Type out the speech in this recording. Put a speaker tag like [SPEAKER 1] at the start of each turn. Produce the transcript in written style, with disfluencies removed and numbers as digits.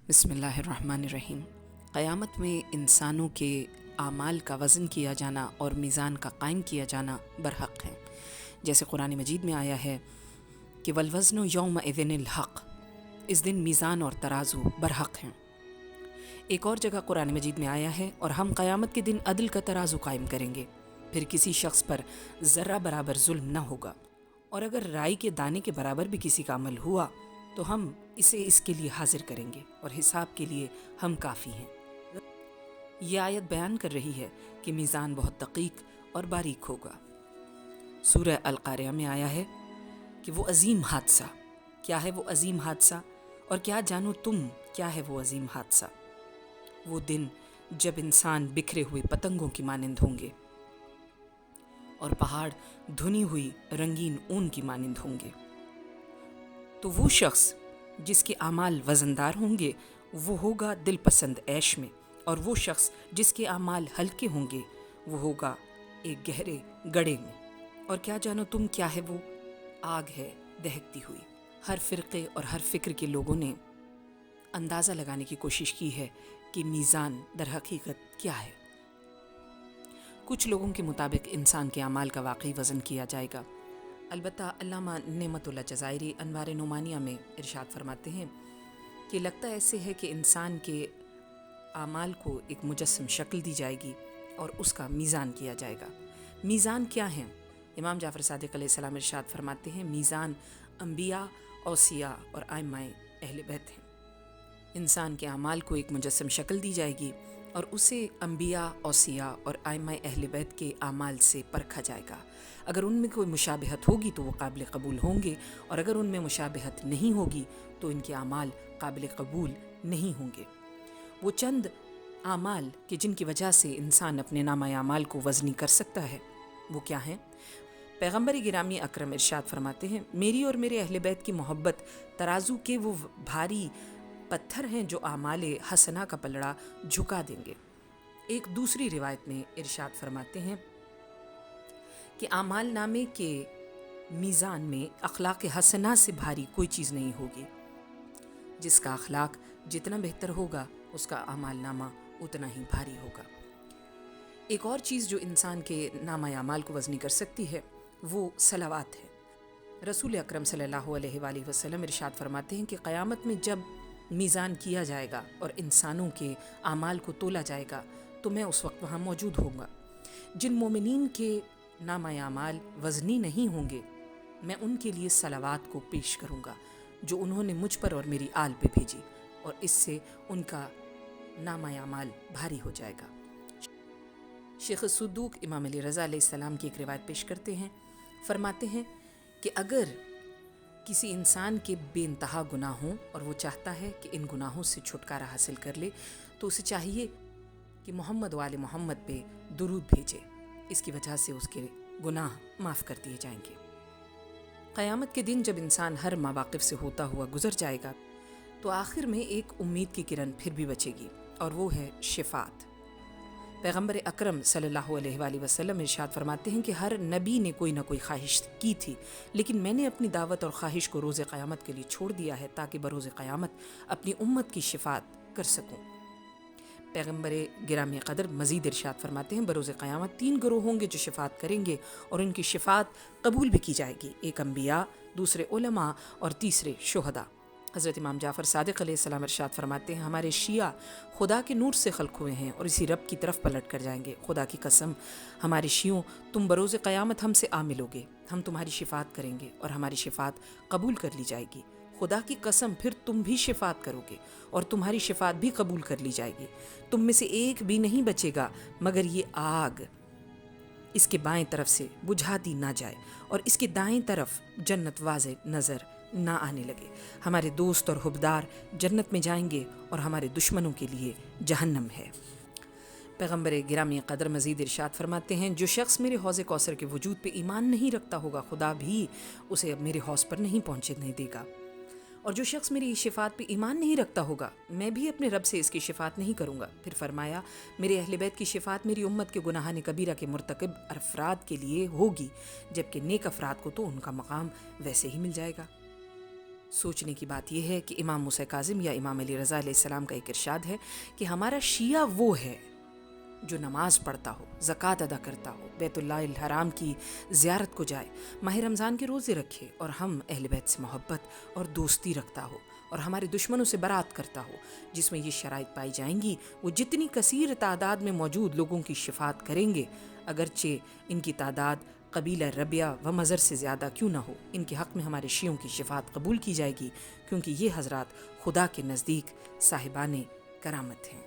[SPEAKER 1] بسم اللہ الرحمن الرحیم۔ قیامت میں انسانوں کے اعمال کا وزن کیا جانا اور میزان کا قائم کیا جانا برحق ہے، جیسے قرآن مجید میں آیا ہے کہ والوزن یومئذ الحق، اس دن میزان اور ترازو برحق ہیں۔ ایک اور جگہ قرآن مجید میں آیا ہے اور ہم قیامت کے دن عدل کا ترازو قائم کریں گے، پھر کسی شخص پر ذرہ برابر ظلم نہ ہوگا، اور اگر رائی کے دانے کے برابر بھی کسی کا عمل ہوا تو ہم اسے اس کے لیے حاضر کریں گے اور حساب کے لیے ہم کافی ہیں۔ یہ آیت بیان کر رہی ہے کہ میزان بہت دقیق اور باریک ہوگا۔ سورہ القاریہ میں آیا ہے کہ وہ عظیم حادثہ کیا ہے، وہ عظیم حادثہ، اور کیا جانو تم کیا ہے وہ عظیم حادثہ۔ وہ دن جب انسان بکھرے ہوئے پتنگوں کی مانند ہوں گے اور پہاڑ دھنی ہوئی رنگین اون کی مانند ہوں گے۔ تو وہ شخص جس کے اعمال وزندار ہوں گے وہ ہوگا دل پسند عیش میں، اور وہ شخص جس کے اعمال ہلکے ہوں گے وہ ہوگا ایک گہرے گڑھے میں۔ اور کیا جانو تم کیا ہے، وہ آگ ہے دہکتی ہوئی۔ ہر فرقے اور ہر فکر کے لوگوں نے اندازہ لگانے کی کوشش کی ہے کہ میزان در حقیقت کیا ہے۔ کچھ لوگوں کے مطابق انسان کے اعمال کا واقعی وزن کیا جائے گا، البتہ علامہ نعمت اللہ جزائری انوار نعمانیہ میں ارشاد فرماتے ہیں کہ لگتا ایسے ہے کہ انسان کے اعمال کو ایک مجسم شکل دی جائے گی اور اس کا میزان کیا جائے گا۔ میزان کیا ہے؟ امام جعفر صادق علیہ السلام ارشاد فرماتے ہیں میزان انبیاء، اوصیاء اور ائمہ اہل بیت ہیں۔ انسان کے اعمال کو ایک مجسم شکل دی جائے گی اور اسے انبیاء، اوصیاء اور ائمہ اہل بیت کے اعمال سے پرکھا جائے گا۔ اگر ان میں کوئی مشابہت ہوگی تو وہ قابل قبول ہوں گے، اور اگر ان میں مشابہت نہیں ہوگی تو ان کے اعمال قابل قبول نہیں ہوں گے۔ وہ چند اعمال کہ جن کی وجہ سے انسان اپنے نامہ اعمال کو وزنی کر سکتا ہے وہ کیا ہیں؟ پیغمبر گرامی اکرم ارشاد فرماتے ہیں میری اور میرے اہل بیت کی محبت ترازو کے وہ بھاری پتھر ہیں جو اعمال حسنہ کا پلڑا جھکا دیں گے۔ ایک دوسری روایت میں ارشاد فرماتے ہیں کہ اعمال نامے کے میزان میں اخلاق حسنہ سے بھاری کوئی چیز نہیں ہوگی۔ جس کا اخلاق جتنا بہتر ہوگا اس کا اعمال نامہ اتنا ہی بھاری ہوگا۔ ایک اور چیز جو انسان کے نامہ اعمال کو وزنی کر سکتی ہے وہ صلوات ہے۔ رسول اکرم صلی اللہ علیہ وآلہ وسلم ارشاد فرماتے ہیں کہ قیامت میں جب میزان کیا جائے گا اور انسانوں کے اعمال کو تولا جائے گا تو میں اس وقت وہاں موجود ہوں گا۔ جن مومنین کے نامہ اعمال وزنی نہیں ہوں گے میں ان کے لیے صلوات کو پیش کروں گا جو انہوں نے مجھ پر اور میری آل پہ بھیجی، اور اس سے ان کا نامہ اعمال بھاری ہو جائے گا۔ شیخ صدوق امام علی رضا علیہ السلام کی ایک روایت پیش کرتے ہیں، فرماتے ہیں کہ اگر کسی انسان کے بے انتہا گناہ ہوں اور وہ چاہتا ہے کہ ان گناہوں سے چھٹکارا حاصل کر لے تو اسے چاہیے کہ محمد و آل محمد پہ درود بھیجے، اس کی وجہ سے اس کے گناہ معاف کر دیے جائیں گے۔ قیامت کے دن جب انسان ہر مواقف سے ہوتا ہوا گزر جائے گا تو آخر میں ایک امید کی کرن پھر بھی بچے گی، اور وہ ہے شفاعت۔ پیغمبر اکرم صلی اللہ علیہ وآلہ وسلم ارشاد فرماتے ہیں کہ ہر نبی نے کوئی نہ کوئی خواہش کی تھی، لیکن میں نے اپنی دعوت اور خواہش کو روز قیامت کے لیے چھوڑ دیا ہے تاکہ بروز قیامت اپنی امت کی شفاعت کر سکوں۔ پیغمبر گرامی قدر مزید ارشاد فرماتے ہیں بروز قیامت 3 گروہ ہوں گے جو شفاعت کریں گے اور ان کی شفاعت قبول بھی کی جائے گی، ایک انبیاء، دوسرے علماء اور تیسرے شہداء۔ حضرت امام جعفر صادق علیہ السلام ارشاد فرماتے ہیں ہمارے شیعہ خدا کے نور سے خلق ہوئے ہیں اور اسی رب کی طرف پلٹ کر جائیں گے۔ خدا کی قسم ہمارے شیعوں تم بروز قیامت ہم سے ملو گے، ہم تمہاری شفاعت کریں گے اور ہماری شفاعت قبول کر لی جائے گی۔ خدا کی قسم پھر تم بھی شفاعت کرو گے اور تمہاری شفاعت بھی قبول کر لی جائے گی۔ تم میں سے ایک بھی نہیں بچے گا مگر یہ آگ اس کے بائیں طرف سے بجھا دی نہ جائے اور اس کے دائیں طرف جنت واضح نظر نہ آنے لگے۔ ہمارے دوست اور حبدار جنت میں جائیں گے اور ہمارے دشمنوں کے لیے جہنم ہے۔ پیغمبر گرامی قدر مزید ارشاد فرماتے ہیں جو شخص میرے حوض کوثر کے وجود پہ ایمان نہیں رکھتا ہوگا خدا بھی اسے اب میرے حوض پر نہیں پہنچنے دے گا، اور جو شخص میری شفاعت پہ ایمان نہیں رکھتا ہوگا میں بھی اپنے رب سے اس کی شفاعت نہیں کروں گا۔ پھر فرمایا میرے اہل بیت کی شفاعت میری امت کے گناہان کبیرہ کے مرتکب افراد کے لیے ہوگی، جبکہ نیک افراد کو تو ان کا مقام ویسے ہی مل جائے گا۔ سوچنے کی بات یہ ہے کہ امام موسیٰ کاظم یا امام علی رضا علیہ السلام کا ایک ارشاد ہے کہ ہمارا شیعہ وہ ہے جو نماز پڑھتا ہو، زکوٰۃ ادا کرتا ہو، بیت اللہ الحرام کی زیارت کو جائے، ماہ رمضان کے روزے رکھے، اور ہم اہل بیت سے محبت اور دوستی رکھتا ہو، اور ہمارے دشمنوں سے برات کرتا ہو۔ جس میں یہ شرائط پائی جائیں گی وہ جتنی کثیر تعداد میں موجود لوگوں کی شفاعت کریں گے، اگرچہ ان کی تعداد قبیلہ ربیہ و مضر سے زیادہ کیوں نہ ہو، ان کے حق میں ہمارے شیعوں کی شفاعت قبول کی جائے گی، کیونکہ یہ حضرات خدا کے نزدیک صاحبان کرامت ہیں۔